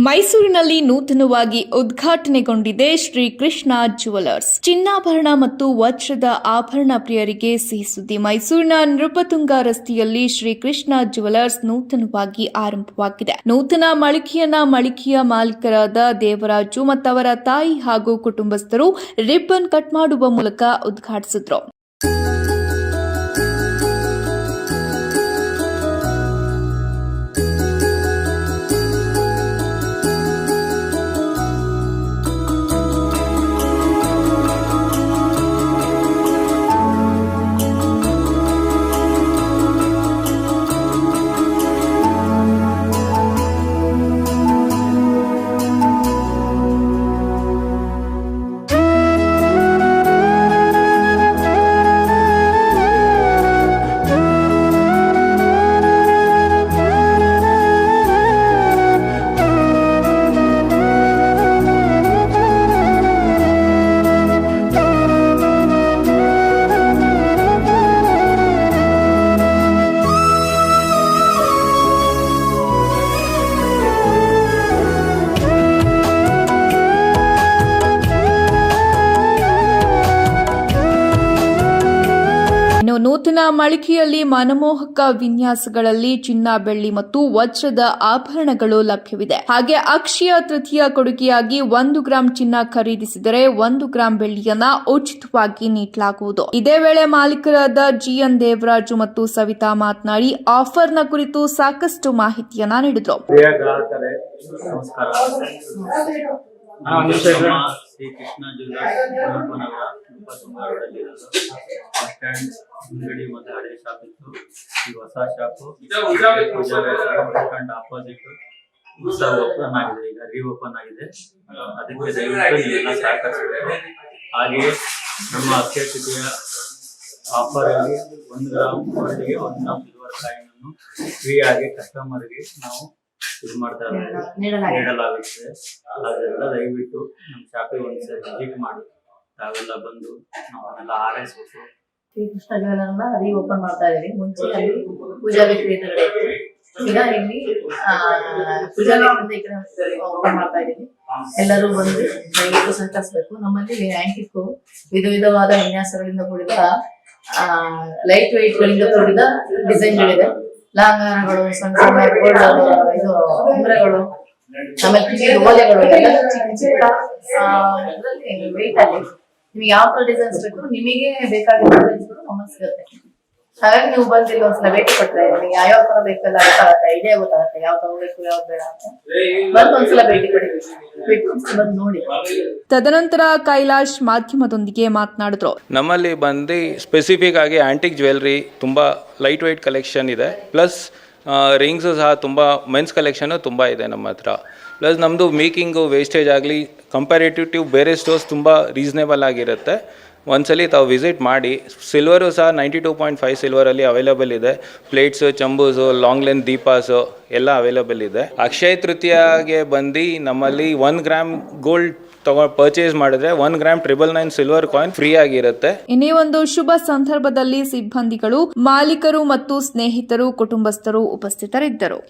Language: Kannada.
ಮೈಸೂರಿನಲ್ಲಿ ನೂತನವಾಗಿ ಉದ್ಘಾಟನೆಗೊಂಡಿದೆ ಶ್ರೀ ಕೃಷ್ಣ ಜ್ಯುವೆಲರ್ಸ್. ಚಿನ್ನಾಭರಣ ಮತ್ತು ವಜ್ರದ ಆಭರಣ ಪ್ರಿಯರಿಗೆ ಸಿಹಿ ಸುದ್ದಿ. ಮೈಸೂರಿನ ನೃಪತುಂಗ ರಸ್ತೆಯಲ್ಲಿ ಶ್ರೀ ಕೃಷ್ಣ ಜ್ಯುವೆಲರ್ಸ್ ನೂತನವಾಗಿ ಆರಂಭವಾಗಿದೆ. ನೂತನ ಮಳಿಗೆಯ ಮಾಲೀಕರಾದ ದೇವರಾಜು ಮತ್ತವರ ತಾಯಿ ಹಾಗೂ ಕುಟುಂಬಸ್ಥರು ರಿಬ್ಬನ್ ಕಟ್ ಮಾಡುವ ಮೂಲಕ ಉದ್ಘಾಟಿಸಿದರು. ನೂತನ ಮಳಿಗೆಯಲ್ಲಿ ಮನಮೋಹಕ ವಿನ್ಯಾಸಗಳಲ್ಲಿ ಚಿನ್ನ, ಬೆಳ್ಳಿ ಮತ್ತು ವಜ್ರದ ಆಭರಣಗಳು ಲಭ್ಯವಿದೆ. ಹಾಗೆ ಅಕ್ಷಯ ತೃತೀಯ ಕೊಡುಗೆಯಾಗಿ 1 ಗ್ರಾಂ ಚಿನ್ನ ಖರೀದಿಸಿದರೆ 1 ಗ್ರಾಂ ಬೆಳ್ಳಿಯನ್ನ ಉಚಿತವಾಗಿ ನೀಡಲಾಗುವುದು. ಇದೇ ವೇಳೆ ಮಾಲೀಕರಾದ ಜಿಎನ್ ದೇವರಾಜು ಮತ್ತು ಸವಿತಾ ಮಾತನಾಡಿ ಆಫರ್ನ ಕುರಿತು ಸಾಕಷ್ಟು ಮಾಹಿತಿಯನ್ನ ನೀಡಿದರು. Shri Krishna jewellers bus stand ಅಂಗಡಿ ಮತ್ತು ಹಳೆ ಶಾಪ್ ಇತ್ತು. ಈ ಹೊಸ ಶಾಪು ಆಪೋಸಿಟ್ ಹೊಸ ಓಪನ್ ಆಗಿದೆ, ಈಗ ರೀಓಪನ್ ಆಗಿದೆ. ಅದಕ್ಕೆ ದಯವಿಟ್ಟು ನೀವೆಲ್ಲ ಸಹಕರಿಸಬೇಕು. ಹಾಗೆಯೇ ನಮ್ಮ ಅಕ್ಷಯ ತೃತೀಯ ಆಫರ್ ಅಲ್ಲಿ 1 ಗ್ರಾಂ ಗೋಲ್ಡ್ಗೆ 1 ಗ್ರಾಂ ಸಿಲ್ವರ್ ಕಾಯಿನ್ ಅನ್ನು ಫ್ರೀ ಆಗಿ ಕಸ್ಟಮರ್ಗೆ ನಾವು ಇದು ಮಾಡ್ತಾ ನೀಡಲಾಗುತ್ತದೆ. ಅದೆಲ್ಲ ದಯವಿಟ್ಟು ನಮ್ಮ ಶಾಪಿಗೆ ಒಂದ್ಸರಿ ವಿಸಿಟ್ ಮಾಡಿ ತಾವೆಲ್ಲ ಬಂದು ನಾವೆಲ್ಲ ಆರೈಸಬೇಕು. ಶ್ರೀ ಕೃಷ್ಣ ಜ್ಯುವೆಲರ್ನ ರೀಓಪನ್ ಮಾಡ್ತಾ ಇದೀವಿ. ಮುಂಚೆ ಅಲ್ಲಿ ಪೂಜಾ ಬೇಕರಿ ಎದುರುಗಡೆ ಇತ್ತು. ಈಗ ಇಲ್ಲಿ ಪೂಜಾ ಬೇಕರಿ ಈ ಕಡೆ ಓಪನ್ ಮಾಡ್ತಾ ಇದೀವಿ. ಎಲ್ಲರೂ ಬಂದು ದಯವಿಟ್ಟು ಸಹಕರಿಸಬೇಕು. ನಮ್ಮಲ್ಲಿ ಆಂಟಿಕ್ ವಿಧ ವಿಧವಾದ ವಿನ್ಯಾಸಗಳಿಂದ ಕೂಡಿದ ಲೈಟ್ ವೆಯ್ಟ್ ಗಳಿಂದ ಕೂಡಿದ ಡಿಸೈನ್ಗಳಿದೆ. ಲಾಂಗಾರಗಳು, ಸಣ್ಣ ಸಣ್ಣ ಗೋಲ್ಡ್ ಇದು ಉಂಗುರಗಳು, ಆಮೇಲೆ ಓಲೆಗಳು ಎಲ್ಲ ಚಿಕ್ಕ ಚಿಕ್ಕ ವೆಯ್ಟ್ ಅಲ್ಲಿ ನಿಮ್ಗೆ ಯಾವ ತರ ಡಿಸೈನ್ಸ್ ಬೇಕು ನಿಮಗೆ ಬೇಕಾಗಿರೋ ಡಿಸೈನ್ಸ್ಗಳು ನಮ್ಮಲ್ಲಿ ಸಿಗುತ್ತೆ. ಹಾಗಾಗಿ ನೀವು ಬಂದಿಲ್ಲ ಒಂದ್ಸಲ ಭೇಟಿ ಕೊಟ್ರೆ ನಿಮಗೆ ಯಾವ ತರ ಬೇಕಲ್ಲ ಗೊತ್ತಾಗುತ್ತೆ, ಐಡಿಯಾ ಗೊತ್ತಾಗುತ್ತೆ ಯಾವ ತಗೋಬೇಕು ಯಾವ್ದು ಬೇಡ ಅಂತ. ಬಂದು ಒಂದ್ಸಲ ಭೇಟಿ ಕೊಡಿ, ಬಂದು ನೋಡಿ. ತದನಂತರ ಕೈಲಾಶ್ ಮಾಧ್ಯಮದೊಂದಿಗೆ ಮಾತನಾಡಿದ್ರು. ನಮ್ಮಲ್ಲಿ ಬಂದು ಸ್ಪೆಸಿಫಿಕ್ ಆಗಿ ಆಂಟಿಕ್ ಜ್ಯುವೆಲ್ರಿ ತುಂಬಾ ಲೈಟ್ ವೆಯ್ಟ್ ಕಲೆಕ್ಷನ್ ಇದೆ. ಪ್ಲಸ್ ರಿಂಗ್ಸು ಸಹ ತುಂಬ ಮೆನ್ಸ್ ಕಲೆಕ್ಷನು ತುಂಬ ಇದೆ ನಮ್ಮ ಹತ್ರ. ಪ್ಲಸ್ ನಮ್ಮದು ಮೇಕಿಂಗು ವೇಸ್ಟೇಜ್ ಆಗಲಿ ಕಂಪ್ಯಾರಿಟಿವ್ ಬೇರೆ ಸ್ಟೋರ್ಸ್ ತುಂಬ ರೀಸನೇಬಲ್ ಆಗಿರುತ್ತೆ. ಒಂದ್ಸಲಿ ತಾವು ವಿಸಿಟ್ ಮಾಡಿ. ಸಿಲ್ವರು ಸಹ 92.5 ಸಿಲ್ವರಲ್ಲಿ ಅವೈಲೇಬಲ್ ಇದೆ. ಪ್ಲೇಟ್ಸು, ಚಂಬೂಸು, ಲಾಂಗ್ ಲೆಂತ್ ದೀಪಾಸು ಎಲ್ಲ ಅವೈಲೇಬಲ್ ಇದೆ. ಅಕ್ಷಯ ತೃತೀಯಗೆ ಬಂದು ನಮ್ಮಲ್ಲಿ 1 ಗ್ರಾಮ್ ಗೋಲ್ಡ್ ಪರ್ಚೇಸ್ ಮಾಡಿದ್ರೆ 1 ಗ್ರಾಮ್ 999 ಸಿಲ್ವರ್ ಕಾಯಿನ್ ಫ್ರೀ ಆಗಿರುತ್ತೆ. ಇನ್ನೇ ಒಂದು ಶುಭ ಸಂದರ್ಭದಲ್ಲಿ ಸಿಬ್ಬಂದಿಗಳು, ಮಾಲೀಕರು ಮತ್ತು ಸ್ನೇಹಿತರು, ಕುಟುಂಬಸ್ಥರು ಉಪಸ್ಥಿತರಿದ್ದರು.